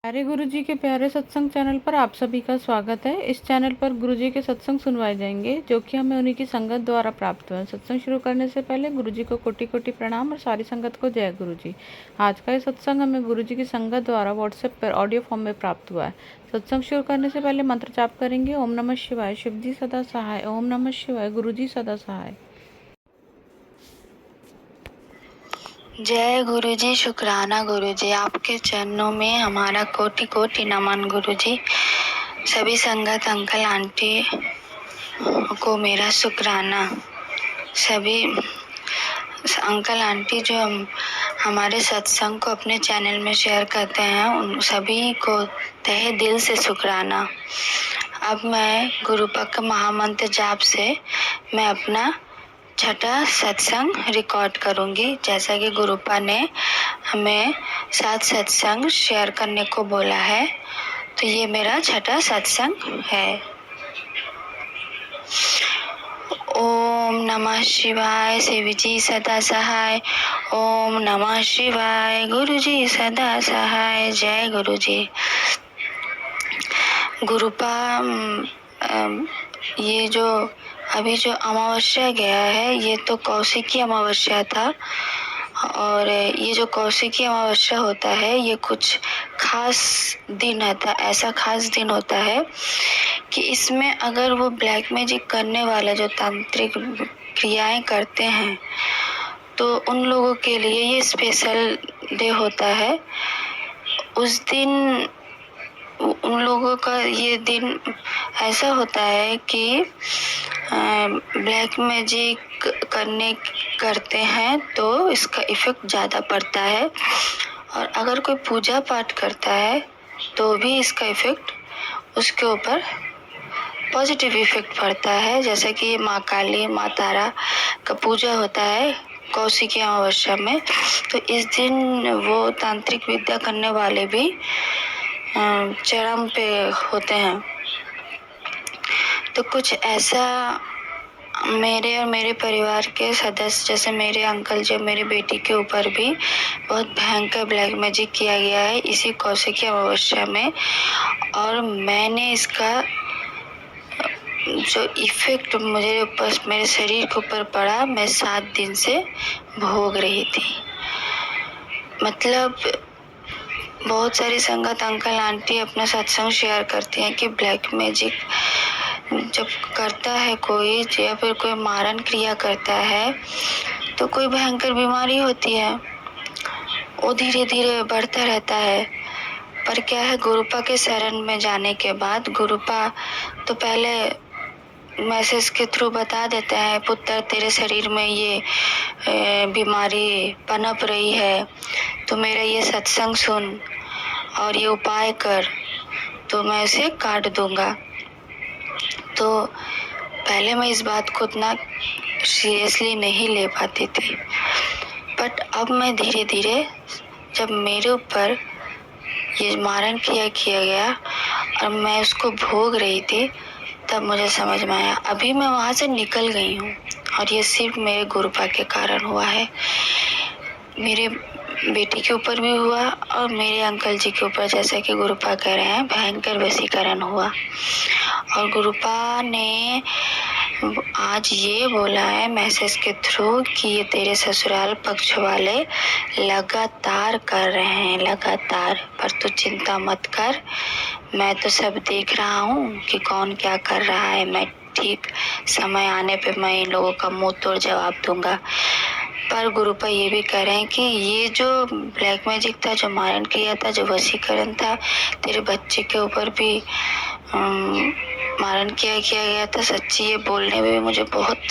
प्यारे गुरुजी के प्यारे सत्संग चैनल पर आप सभी का स्वागत है। इस चैनल पर गुरुजी के सत्संग सुनवाए जाएंगे जो कि हमें उन्हीं की संगत द्वारा प्राप्त हुए। सत्संग शुरू करने से पहले गुरुजी को कोटि कोटि प्रणाम और सारी संगत को जय गुरुजी। आज का ये सत्संग हमें गुरुजी की संगत द्वारा व्हाट्सएप पर ऑडियो फॉर्म में प्राप्त हुआ है। सत्संग शुरू करने से पहले मंत्र जाप करेंगे। ओम नमः शिवाय, शिव जी सदा सहाय। ओम नमः शिवाय, गुरुजी सदा सहाय। जय गुरुजी, शुक्राना गुरुजी, आपके चरणों में हमारा कोटि कोटि नमन गुरुजी। सभी संगत अंकल आंटी को मेरा शुक्राना। सभी अंकल आंटी जो हमारे सत्संग को अपने चैनल में शेयर करते हैं उन सभी को तहे दिल से शुक्राना। अब मैं गुरुपक महामंत्र जाप से मैं अपना छठा सत्संग रिकॉर्ड करूंगी। जैसा कि गुरुपा ने हमें 7 सत्संग शेयर करने को बोला है, तो ये मेरा छठा सत्संग है। ओम नमः शिवाय, शिव जी सदा सहाय। ओम नमः शिवाय, गुरु जी सदा सहाय। जय गुरु जी। गुरुपा ये जो अभी जो अमावस्या गया है ये तो कौशिकी अमावस्या था, और ये जो कौशिकी अमावस्या होता है ये कुछ खास दिन आता, ऐसा खास दिन होता है कि इसमें अगर वो ब्लैक मैजिक करने वाला जो तांत्रिक क्रियाएं करते हैं तो उन लोगों के लिए ये स्पेशल डे होता है। उस दिन उन लोगों का ये दिन ऐसा होता है कि ब्लैक मैजिक करते हैं तो इसका इफ़ेक्ट ज़्यादा पड़ता है, और अगर कोई पूजा पाठ करता है तो भी इसका इफ़ेक्ट उसके ऊपर पॉजिटिव इफ़ेक्ट पड़ता है। जैसे कि माँ काली, माँ तारा का पूजा होता है कौशिकी अमावस्या में, तो इस दिन वो तांत्रिक विद्या करने वाले भी चरम पे होते हैं। तो कुछ ऐसा मेरे और मेरे परिवार के सदस्य, जैसे मेरे अंकल जी, मेरी बेटी के ऊपर भी बहुत भयंकर ब्लैक मैजिक किया गया है इसी कौशिकी अमावस्या में, और मैंने इसका जो इफ़ेक्ट मुझे ऊपर, मेरे शरीर के ऊपर पड़ा, मैं 7 दिन से भोग रही थी। मतलब बहुत सारी संगत अंकल आंटी अपना सत्संग शेयर करती हैं कि ब्लैक मैजिक जब करता है कोई, या फिर कोई मारण क्रिया करता है तो कोई भयंकर बीमारी होती है, वो धीरे धीरे बढ़ता रहता है। पर क्या है, गुरुपा के शरण में जाने के बाद गुरुपा तो पहले मैसेज के थ्रू बता देते हैं, पुत्र तेरे शरीर में ये बीमारी पनप रही है, तो मेरा ये सत्संग सुन और ये उपाय कर, तो मैं इसे काट दूंगा। तो पहले मैं इस बात को उतना सीरियसली नहीं ले पाती थी, बट अब मैं धीरे धीरे, जब मेरे ऊपर ये मारण क्रिया किया गया और मैं उसको भोग रही थी, तब मुझे समझ में आया। अभी मैं वहाँ से निकल गई हूँ, और ये सिर्फ मेरे गुरुपा के कारण हुआ है। मेरे बेटी के ऊपर भी हुआ और मेरे अंकल जी के ऊपर, जैसा कि गुरुपा कह रहे हैं, भयंकर वशीकरण हुआ। और गुरुपा ने आज ये बोला है मैसेज के थ्रू कि ये तेरे ससुराल पक्ष वाले लगातार कर रहे हैं, लगातार, पर तू चिंता मत कर, मैं तो सब देख रहा हूँ कि कौन क्या कर रहा है। मैं ठीक समय आने पे मैं इन लोगों का मुंह तोड़ जवाब दूंगा। पर गुरुपा ये भी कह रहे हैं कि ये जो ब्लैक मैजिक था, जो मारण क्रिया था, जो वशीकरण था, तेरे बच्चे के ऊपर भी मारण किया गया था। सच्ची ये बोलने में भी मुझे बहुत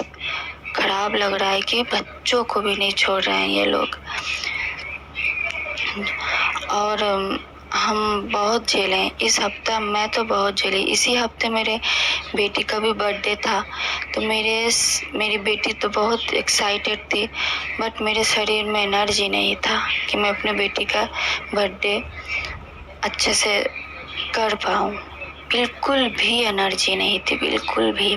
खराब लग रहा है कि बच्चों को भी नहीं छोड़ रहे हैं ये लोग। और हम बहुत झेले इस हफ्ता, मैं तो बहुत झेली। इसी हफ्ते मेरे बेटी का भी बर्थडे था, तो मेरी बेटी तो बहुत एक्साइटेड थी, बट मेरे शरीर में एनर्जी नहीं था कि मैं अपने बेटी का बर्थडे अच्छे से कर पाऊँ। बिल्कुल भी एनर्जी नहीं थी, बिल्कुल भी।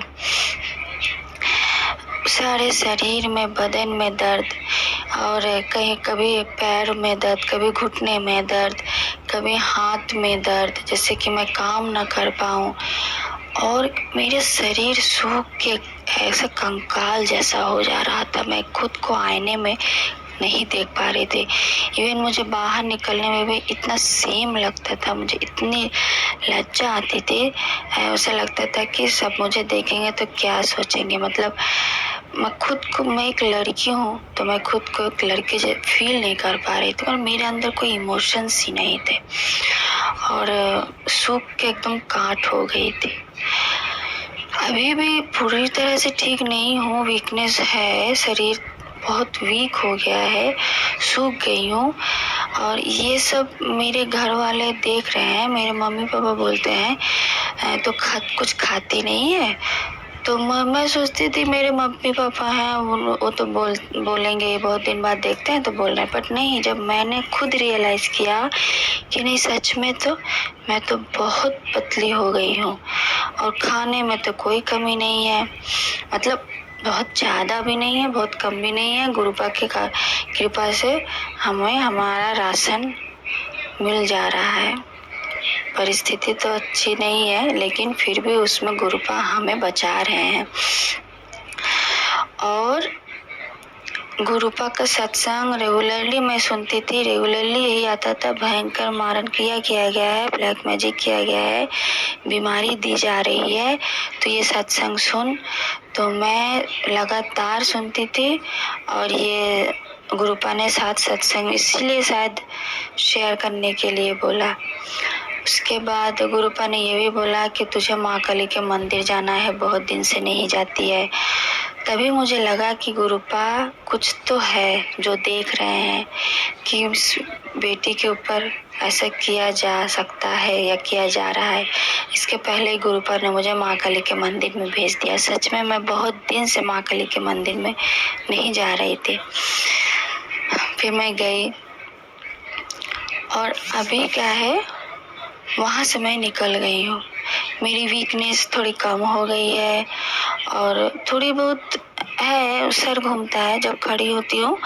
सारे शरीर में, बदन में दर्द, और कहीं कभी पैर में दर्द, कभी घुटने में दर्द, कभी हाथ में दर्द, जैसे कि मैं काम ना कर पाऊँ, और मेरे शरीर सूख के ऐसा कंकाल जैसा हो जा रहा था। मैं खुद को आईने में नहीं देख पा रही थी। इवन मुझे बाहर निकलने में भी इतना सेम लगता था, मुझे इतनी लज्जा आती थी। ऐसा लगता था कि सब मुझे देखेंगे तो क्या सोचेंगे। मतलब मैं एक लड़की हूँ, तो मैं खुद को एक लड़की फील नहीं कर पा रही थी, और मेरे अंदर कोई इमोशंस ही नहीं थे, और सूख के एकदम काट हो गई थी। अभी भी पूरी तरह से ठीक नहीं हूँ, वीकनेस है, शरीर बहुत वीक हो गया है, सूख गई हूँ। और ये सब मेरे घर वाले देख रहे हैं। मेरे मम्मी पापा बोलते हैं तो कुछ खाती नहीं है। तो मैं सोचती थी मेरे मम्मी पापा हैं, वो तो बोलेंगे, बहुत दिन बाद देखते हैं तो बोल रहे हैं। बट नहीं, जब मैंने खुद रियलाइज किया कि नहीं, सच में तो मैं तो बहुत पतली हो गई हूँ, और खाने में तो कोई कमी नहीं है। मतलब बहुत ज़्यादा भी नहीं है, बहुत कम भी नहीं है। गुरुपा की कृपा से हमें हमारा राशन मिल जा रहा है। परिस्थिति तो अच्छी नहीं है, लेकिन फिर भी उसमें गुरुपा हमें बचा रहे हैं। और गुरुपा का सत्संग रेगुलरली मैं सुनती थी, रेगुलरली यही आता था, भयंकर मारण क्रिया किया गया है, ब्लैक मैजिक किया गया है, बीमारी दी जा रही है, तो ये सत्संग सुन। तो मैं लगातार सुनती थी, और ये गुरुपा ने साथ सत्संग इसलिए शायद शेयर करने के लिए बोला। उसके बाद गुरुपा ने ये भी बोला कि तुझे माँ काली के मंदिर जाना है, बहुत दिन से नहीं जाती है। तभी मुझे लगा कि गुरुपा कुछ तो है जो देख रहे हैं कि उस बेटी के ऊपर ऐसा किया जा सकता है या किया जा रहा है। इसके पहले गुरुपा ने मुझे माँ काली के मंदिर में भेज दिया। सच में मैं बहुत दिन से माँ काली के मंदिर में नहीं जा रही थी। फिर मैं गई, और अभी क्या है, वहाँ से मैं निकल गई हूँ। मेरी वीकनेस थोड़ी कम हो गई है, और थोड़ी बहुत है, सर घूमता है जब खड़ी होती हूँ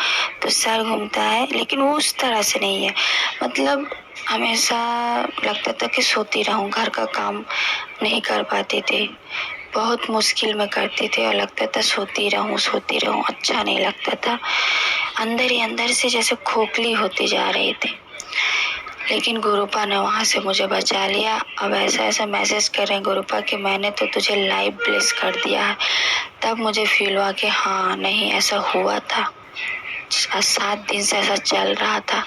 तो सर घूमता है, लेकिन वो उस तरह से नहीं है। मतलब हमेशा लगता था कि सोती रहूँ, घर का काम नहीं कर पाती थी, बहुत मुश्किल में करती थी, और लगता था सोती रहूँ, अच्छा नहीं लगता था। अंदर ही अंदर से जैसे खोखली होती जा रही थी। लेकिन गुरुपा ने वहाँ से मुझे बचा लिया। अब ऐसा मैसेज कर रहे हैं गुरुपा कि मैंने तो तुझे लाइव ब्लेस कर दिया है। तब मुझे फील हुआ कि हाँ, नहीं, ऐसा हुआ था, 7 दिन से ऐसा चल रहा था।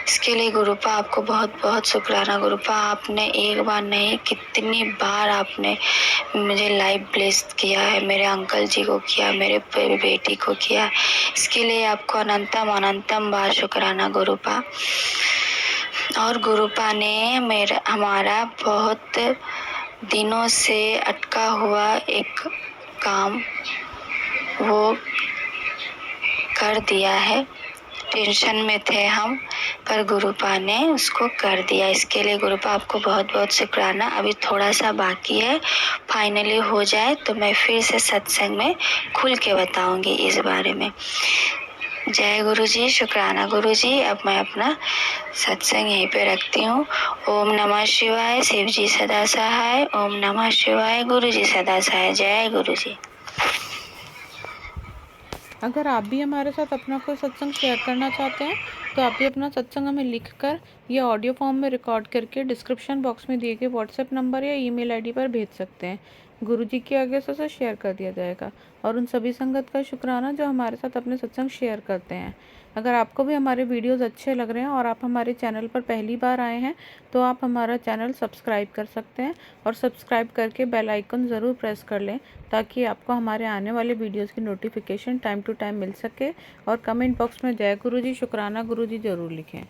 इसके लिए गुरुपा आपको बहुत बहुत शुक्राना। गुरुपा, आपने एक बार नहीं, कितनी बार आपने मुझे लाइव ब्लेस किया है, मेरे अंकल जी को किया, मेरे बेटी को किया। इसके लिए आपको अनंतम बार शुक्राना गुरुपा। और गुरुपा ने हमारा बहुत दिनों से अटका हुआ एक काम वो कर दिया है। टेंशन में थे हम, पर गुरुपा ने उसको कर दिया। इसके लिए गुरुपा आपको बहुत बहुत शुक्राना। अभी थोड़ा सा बाकी है, फाइनली हो जाए तो मैं फिर से सत्संग में खुल के बताऊंगी इस बारे में। जय गुरु जी, शुक्राना गुरु जी। अब मैं अपना सत्संग यहीं पे रखती हूँ। ओम नमः शिवाय, शिव जी सदा सहाय। ओम नमः शिवाय, गुरु जी सदा सहाय। जय गुरु जी। अगर आप भी हमारे साथ अपना कोई सत्संग शेयर करना चाहते हैं तो आप भी अपना सत्संग हमें लिखकर या ऑडियो फॉर्म में रिकॉर्ड करके डिस्क्रिप्शन बॉक्स में दिए गए व्हाट्सएप नंबर या ईमेल आईडी पर भेज सकते हैं। गुरुजी के आगे से उसे शेयर कर दिया जाएगा। और उन सभी संगत का शुक्राना जो हमारे साथ अपने सत्संग शेयर करते हैं। अगर आपको भी हमारे वीडियोस अच्छे लग रहे हैं और आप हमारे चैनल पर पहली बार आए हैं तो आप हमारा चैनल सब्सक्राइब कर सकते हैं, और सब्सक्राइब करके बेल आइकन ज़रूर प्रेस कर लें ताकि आपको हमारे आने वाले वीडियोस की नोटिफिकेशन टाइम टू टाइम मिल सके। और कमेंट बॉक्स में जय गुरु जी, शुक्राना गुरु जी ज़रूर लिखें।